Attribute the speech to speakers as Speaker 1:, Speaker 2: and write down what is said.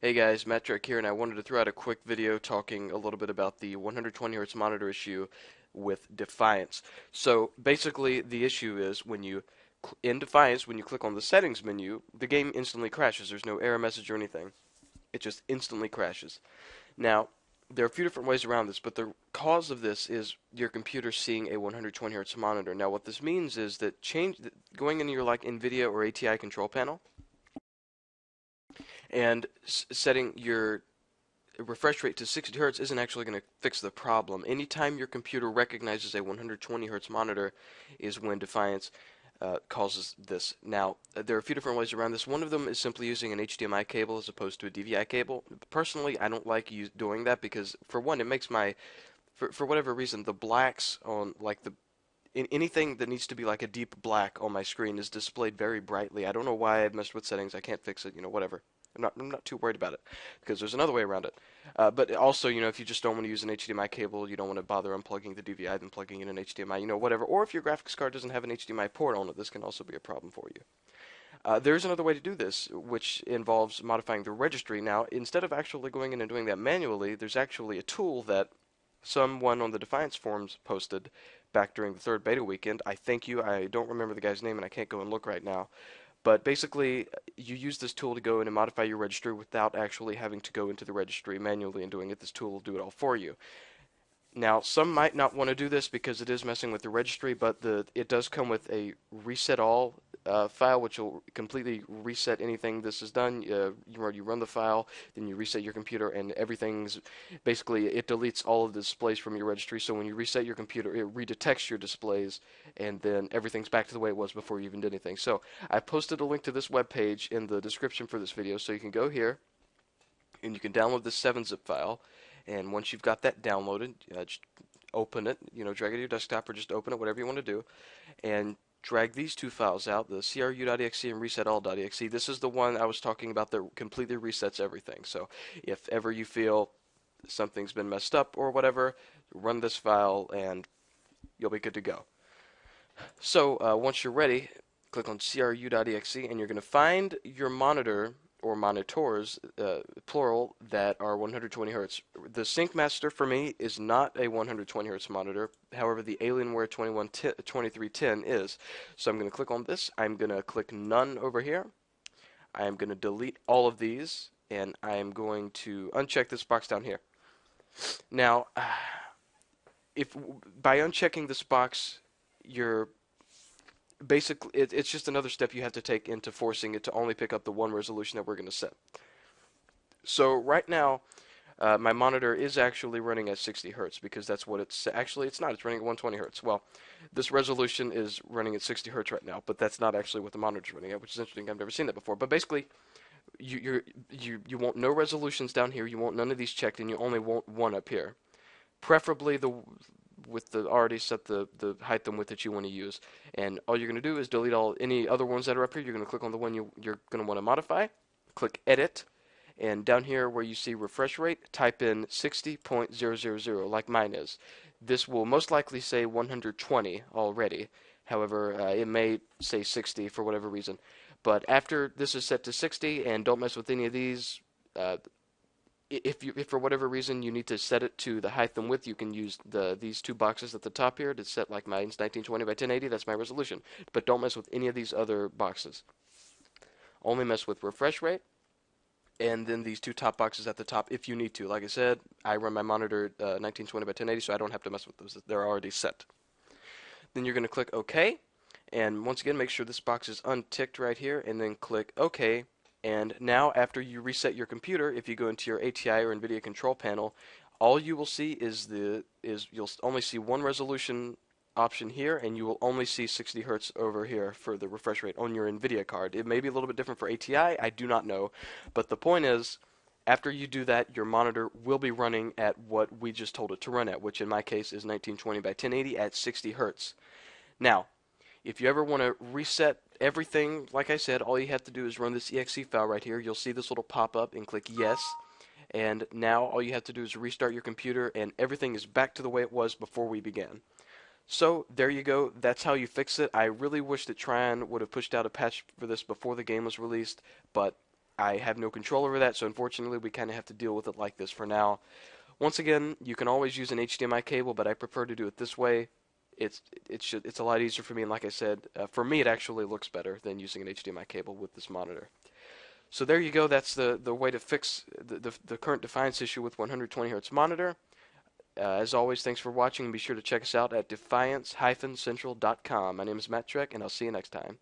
Speaker 1: Hey guys, Matt Drake here, and I wanted to throw out a quick video talking a little bit about the 120 Hz monitor issue with Defiance. So basically, the issue is in Defiance, when you click on the settings menu, the game instantly crashes. There's no error message or anything. It just instantly crashes. Now, there are a few different ways around this, but the cause of this is your computer seeing a 120 Hz monitor. Now, what this means is that going into your like NVIDIA or ATI control panel and setting your refresh rate to 60 hertz isn't actually going to fix the problem. Anytime your computer recognizes a 120 hertz monitor is when Defiance causes this. Now, there are a few different ways around this. One of them is simply using an HDMI cable as opposed to a DVI cable. Personally, I don't like doing that because, for one, it makes for whatever reason, the blacks on anything that needs to be like a deep black on my screen is displayed very brightly. I don't know why I've messed with settings. I can't fix it. Whatever. I'm not too worried about it because there's another way around it. But also, if you just don't want to use an HDMI cable, you don't want to bother unplugging the DVI, then plugging in an HDMI, whatever. Or if your graphics card doesn't have an HDMI port on it, this can also be a problem for you. There's another way to do this, which involves modifying the registry. Now, instead of actually going in and doing that manually, there's actually a tool that someone on the Defiance forums posted back during the third beta weekend. I thank you. I don't remember the guy's name, and I can't go and look right now. But basically, you use this tool to go in and modify your registry without actually having to go into the registry manually and doing it. This tool will do it all for you. Now, some might not want to do this because it is messing with the registry, but it does come with a reset all file, which will completely reset anything this is done. You run the file, then you reset your computer, and basically it deletes all of the displays from your registry. So when you reset your computer, it redetects your displays, and then everything's back to the way it was before you even did anything. So I posted a link to this web page in the description for this video, so you can go here and you can download this 7-zip file. And once you've got that downloaded, just open it, drag it to your desktop or just open it, whatever you want to do, and drag these two files out, the cru.exe and resetall.exe. This is the one I was talking about that completely resets everything. So if ever you feel something's been messed up or whatever, run this file and you'll be good to go. So once you're ready, click on cru.exe and you're going to find your monitor or monitors, plural, that are 120 hertz. The Sync Master for me is not a 120 hertz monitor. However, the Alienware 2310 is. So I'm going to click on this. I'm going to click None over here. I am going to delete all of these, and I am going to uncheck this box down here. Now, if by unchecking this box, you're basically, it's just another step you have to take into forcing it to only pick up the one resolution that we're going to set. So right now, my monitor is actually running at 60 hertz because that's what actually it's not. It's running at 120 hertz. Well, this resolution is running at 60 hertz right now, but that's not actually what the monitor's running at, which is interesting. I've never seen that before. But basically, you want no resolutions down here. You want none of these checked, and you only want one up here. Preferably with the already set the height and width that you want to use. And all you're going to do is delete any other ones that are up here. You're going to click on the one you're going to want to modify. Click Edit. And down here where you see refresh rate, type in 60.000 like mine is. This will most likely say 120 already. However, it may say 60 for whatever reason. But after this is set to 60, and don't mess with any of these, if for whatever reason you need to set it to the height and width, you can use these two boxes at the top here to set, like mine's 1920 by 1080. That's my resolution. But don't mess with any of these other boxes. Only mess with refresh rate, and then these two top boxes at the top if you need to. Like I said, I run my monitor 1920 by 1080, so I don't have to mess with those. They're already set. Then you're going to click OK, and once again, make sure this box is unticked right here, and then click OK. And now, after you reset your computer, if you go into your ATI or NVIDIA control panel, all you will see is you'll only see one resolution option here, and you will only see 60 hertz over here for the refresh rate on your NVIDIA card. It may be a little bit different for ATI, I do not know, but the point is, after you do that, your monitor will be running at what we just told it to run at, which in my case is 1920 by 1080 at 60 hertz. Now, if you ever want to reset everything, like I said, all you have to do is run this exe file right here. You'll see this little pop-up and click Yes. And now all you have to do is restart your computer, and everything is back to the way it was before we began. So there you go. That's how you fix it. I really wish that Tryon would have pushed out a patch for this before the game was released, but I have no control over that, so unfortunately we kind of have to deal with it like this for now. Once again, you can always use an HDMI cable, but I prefer to do it this way. It's it's a lot easier for me, and like I said, for me it actually looks better than using an HDMI cable with this monitor. So there you go. That's the way to fix the current Defiance issue with 120 hertz monitor. As always, thanks for watching, and be sure to check us out at defiance-central.com. My name is Matt Trek, and I'll see you next time.